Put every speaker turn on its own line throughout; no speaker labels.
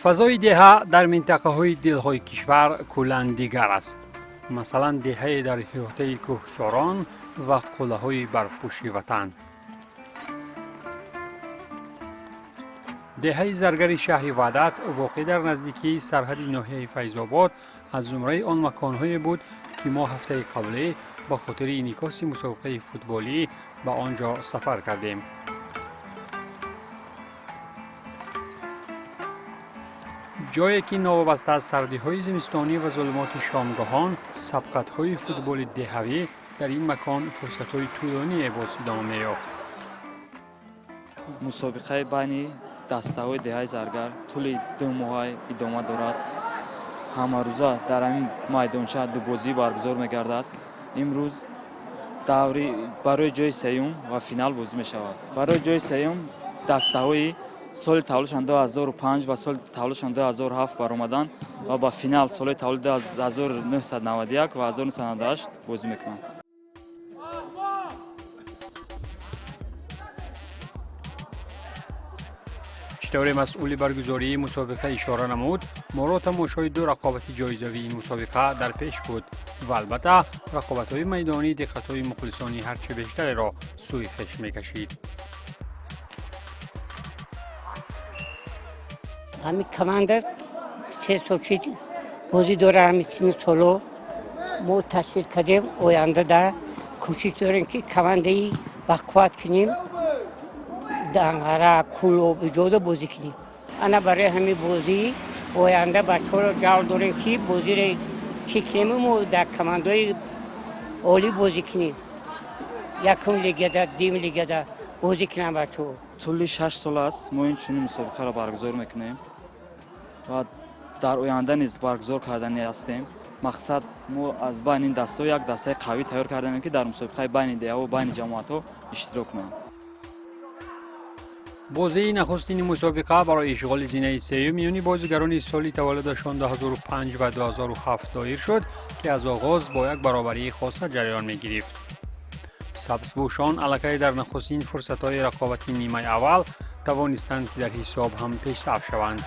فضای دهه در منطقه‌های دلهای کشور کلاً دیگر است. مثلا دهه در حیاطه کوهساران و قلعه‌های برفپوش وطن. دهه زرگر شهر وحدت واقع در نزدیکی سرحد ناحیه فیض‌آباد از زمره آن مکان‌هایی بود که ما هفته قبلی با خاطر انعکاس مسابقه فوتبالی به آنجا سفر کردیم. جایی که نوابسته از سردی‌های زمستانی و ظلمات شامگاهان، سبقت‌های فوتبال دهوی در این مکان فرصت‌های طولانی باز ادامه می‌یافت.
مسابقه بین دسته‌های دهه زرگر طول 2 ماه ادامه دارد. همه روزه در این میدانچه دو بازی برگزار می‌گردد. امروز برای جای سوم و فینال بازی می‌شود. برای جای سوم دسته‌های سال تولدشان 2005 و سال تولدشان 2007 برآمدند و با فینال سال تولد 1991 و 1998 بازی میکنند.
چطور مسئول برگزاری مسابقه اشاره نمود، ما را تماشای 2 رقابت جایزوی این مسابقه در پیش بود و البته رقابت‌های میدانی دقت‌های مخلصانی هرچه بیشتر را سوی خویش می‌کشید.
همین کماندر 3 سال بازی داره. همین سن سالو ما تشکیل کردیم. آینده در کوشش داریم که کماندهی بقوت کنیم، دنگره کل و بجود بازی کنیم. انا برای همین بازی آینده بچه را جواب داریم که بازی را چی کنیم و در کماندهای عالی بازی کنیم. یکم لیگ ده، دیم لیگ ده بازی کنیم بچه ها.
طول 6 سال است ما این چنین مسابقه را برگزار میکنیم و در آینده نیز برگزار کردنی هستیم. مقصد ما از بین این دسته یک دسته قوی تیار کردنیم که در مسابقه بین دهه و بین جماعت ها اشتراک کنند.
بازی نخستین مسابقه برای اشغال زینه سوم میانی بازیگران سالی تولدشان 2005 و 2007 دایر شد که از آغاز با یک برابری خاصه جریان می گرفت. سبزپوشان الکی در نخستین فرصت‌های رقابتی نیمه اول توانستند که در حساب هم پیش‌صف شوند.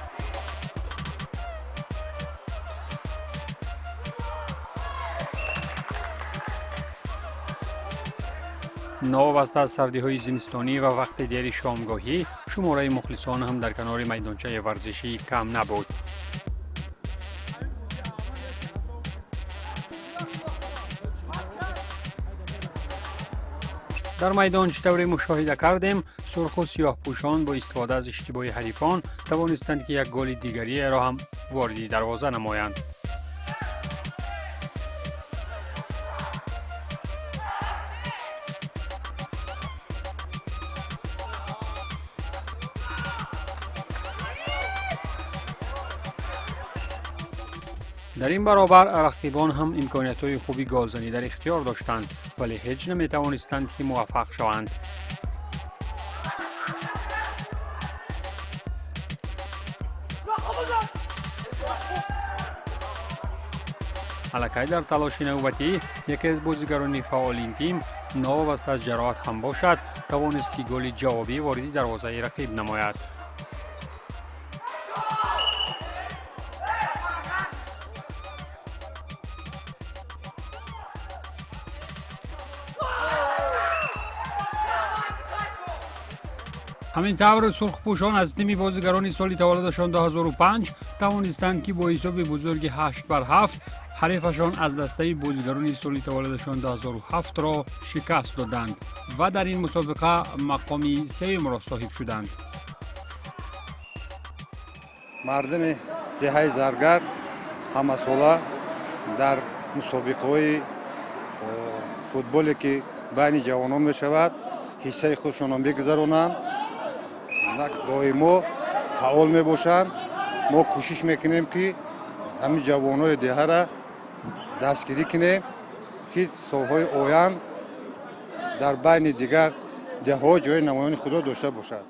نوابسته از سردی‌های زمستانی و وقت دیر شامگاهی، شماره مخلصان هم در کنار میدانچه ورزشی کم نبود. در میدان چطوری مشاهده کردیم، سرخ و سیاه پوشان با استفاده از اشتباه حریفان توانستند که یک گل دیگری را هم وارد دروازه نمایند. در این برابر رقیبان هم امکانیت‌های خوبی گلزنی در اختیار داشتند ولی هیچ نمی‌توانستند که موفق شوند. الکی در تلاش نوبتی یکی از بازیگران فعال این تیم نوابسته از جراحت هم باشد توانست که گل جوابی وارد دروازه رقیب نماید. همینطور سرخپوشان از تیم بازیگران سالی تولدشان 2005 توانستند که با حساب بزرگ 8-7 حریفشان از دسته بازیگران سالی تولدشان 2007 را شکست دادند و در این مسابقه مقام سوم را صاحب شدند.
مردم دهه زرگر همه ساله در مسابقه فوتبالی که بین جوانان می شود حصه خودشان بگذرانند. دائما فعال می باشند. ما کوشش میکنیم که همین جوانای دهه را دستگیری کنیم که سالهای آینده در بین دیگر دهها جای نمایان خود را داشته باشد.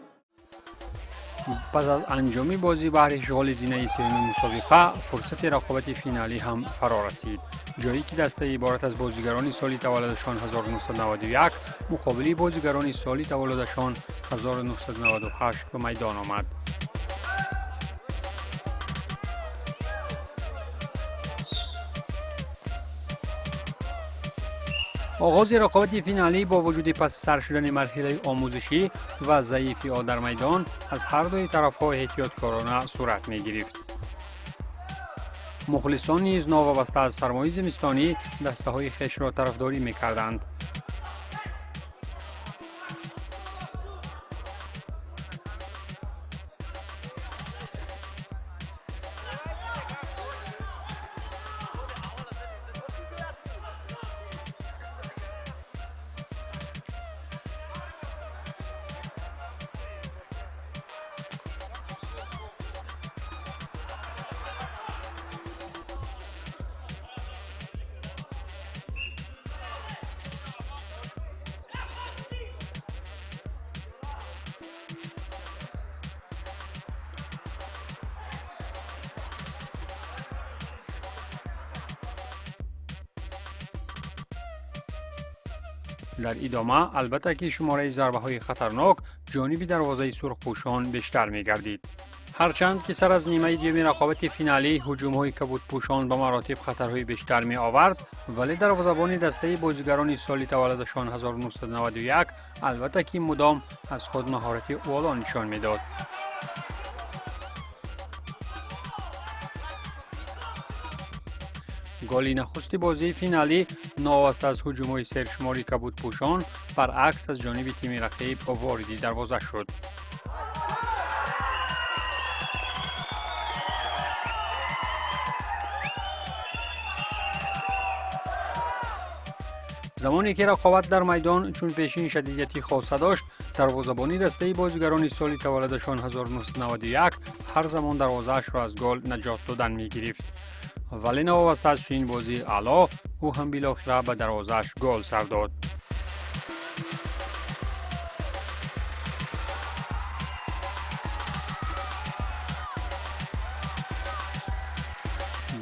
پس از انجام بازی بهر اشغال زینه سوم مسابقه فرصت رقابت فینالی هم فرا رسید، جایی که دسته عبارت از بازیگران سالی تولدشان 1991 مقابل بازیگران سالی تولدشان 1998 به میدان آمد. آغاز رقابت فینالی با وجود پس سر شدن مرحله آموزشی و ضعیفی در میدان از هر دوی طرف‌ها احتیاطکارانه صورت می‌گرفت. مخلصان نیز ناوابسته از سرمای زمستانی دسته‌های خویش را طرفداری می‌کردند. در ادامه البته که شماره ضربه‌های خطرناک جانب دروازه سرخپوشان بیشتر می‌گردید. هرچند که سر از نیمه دوم رقابت فینالی هجوم‌های کبودپوشان به مراتب خطرهای بیشتر می‌آورد، ولی دروازه‌بان دسته بازیگران سال تولدشان 1991 البته که مدام از خود مهارت والا نشان می‌داد. گل نخست بازی فینالی ناواسته از هجوم‌های سرشماری کبودپوشان برعکس از جانب تیم رقیب وارد دروازه شد. زمانی که رقابت در میدان چون پیشین شدیدیتی خاصه داشت، دروازه‌بانی دسته بازیگران سال تولدشان 1991 هر زمان دروازه‌اش را از گل نجات دادن می‌گرفت. ولی نوابسته از این بازی اعلی، او هم بالاخره به دروازه‌اش گل سر داد.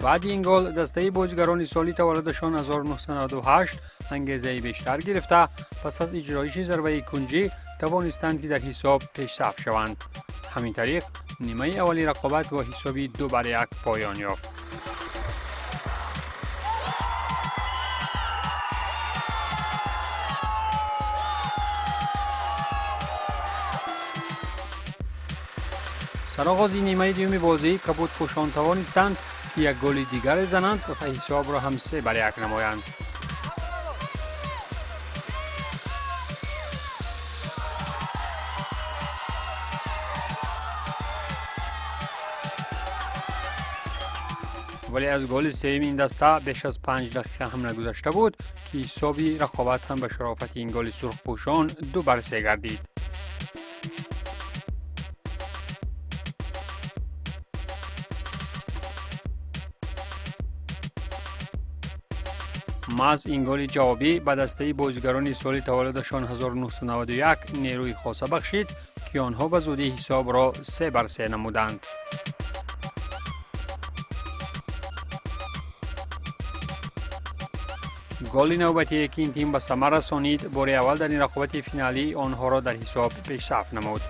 بعد این گل دسته بازیگران سال تولدشان 1998 انگیزه بیشتر گرفته، پس از اجرایش ضربه کنجی توانستند که در حساب پیشرفت شوند. همین طریق نیمه اولی رقابت با حسابی 2-1 پایان یافت. سرآغاز نیمه دوم بازی کبودپوشان توانستند که یک گل دیگر زنند و حساب را هم 3-1 نمایند. ولی از گل سوم این دسته بیش از 5 دقیقه هم نگذشته بود که حسابی رقابت هم به شرافت این گل سرخپوشان 2-3 گردید. محض این گل جوابی به دسته بازیگران سال تولدشان 1991 نیروی خاصه بخشید که آنها به زودی حساب را 3-3 نمودند. گل نوبتی که این تیم به ثمر رسانید بار اول در این رقابت فینالی آنها را در حساب پیشرفت نمود.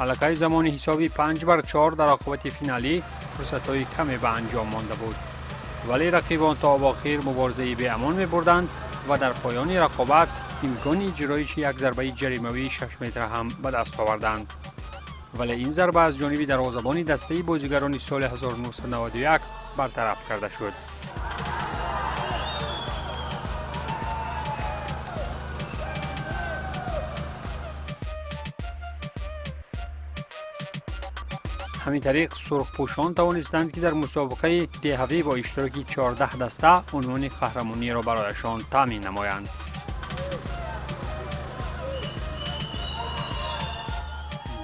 الکی زمان حسابی 5-4 در رقابت فینالی فرصت‌های کمی به انجام مانده بود، ولی رقیبان تا آخر مبارزه به امان می‌بردند و در پایان رقابت امکان اجرایش یک ضربه جریمه‌ای 6 متر هم به دست آوردند. ولی این ضربه از جانب دروازه‌بان دسته بازیگران سال 1991 برطرف کرده شد. همین طریق سرخپوشان توانستند که در مسابقه دهوی با اشتراک 14 دسته عنوان قهرمانی را برایشان تامین نمایند.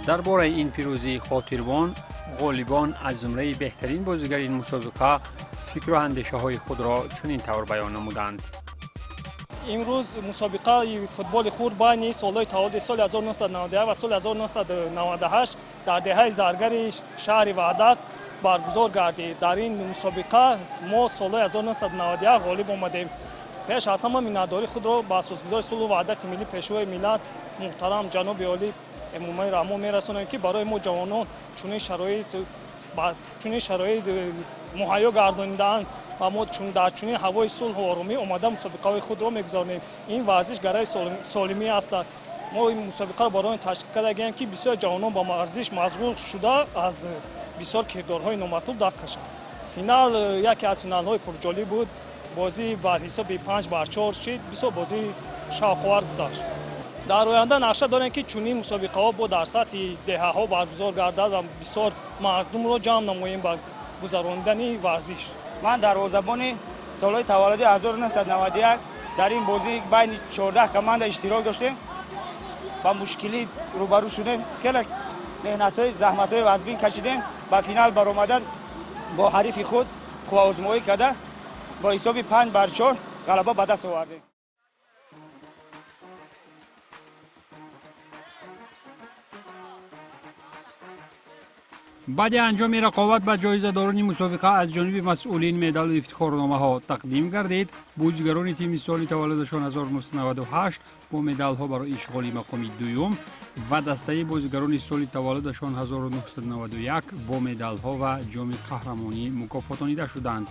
درباره این پیروزی خاطربان غالبان از زمره بهترین بازیگر این مسابقه فکر و اندیشه های خود را چنین طور بیان نمودند.
امروز مسابقه فوتبال خور بین سالهای تولد سال 1991 و سال 1998 در دهه زرگر شهر وحدت برگزار گردید. در این مسابقه ما سال 1991 غالب آمدیم. پیش از همه مینتداری خود را به اساسگذار صلح و وحدت ملی پیشوای ملت محترم جناب عالی امام رحمان میرسانیم که برای ما جوانان چنین شرایط муҳайё гардонидаанд ва мо дар чунин ҳавои сулҳу оромӣ омада мусобиқаҳои худро мегузаронем. Ин варзиш гараи солимӣ аст. мо ин мусобиқаро барои ташкил кардагием ки бисёр ҷавонон ба варзиш машғул шуда аз бисёр кирдорҳои номатлуб даст кашанд. Финал яке аз финалҳои пурҷолиб буд. Бозӣ бар ҳисоби 5-4 шид. Бисёр бозии шавқовар гузашт. дар оянда нақша дорем ки чунин мусобиқаҳо бо дар сатҳи деҳаҳо баргузор гардад ва бисёр мардумро ҷамъ намоем ба гузарондани варзиш.
ман дарвозабони солҳои таваллуди 1991 дар ин бозӣ байни 14 команда иштирок доштем. ба мушкилӣ рӯбарӯ шудем. хеле меҳнатҳои заҳматҳои вазбин кашидем. ба финал баромадан бо ҳарифи худ қувваозмоӣ карда бо ҳисоби 5-4 ғалаба ба даст овардем.
баъди анҷоми рақобат ба ҷоизадорони мусобиқа аз ҷониби масъулин медалу ифтихорномаҳо тақдим гардид. Бозигарони тими соли таваллудашон 1998 бо медалҳо барои ишғоли мақоми дуюм ва дастаи бозигарони соли таваллудашон 1991 бо медалҳо ва ҷоми қаҳрамонӣ мукофотонида шуданд.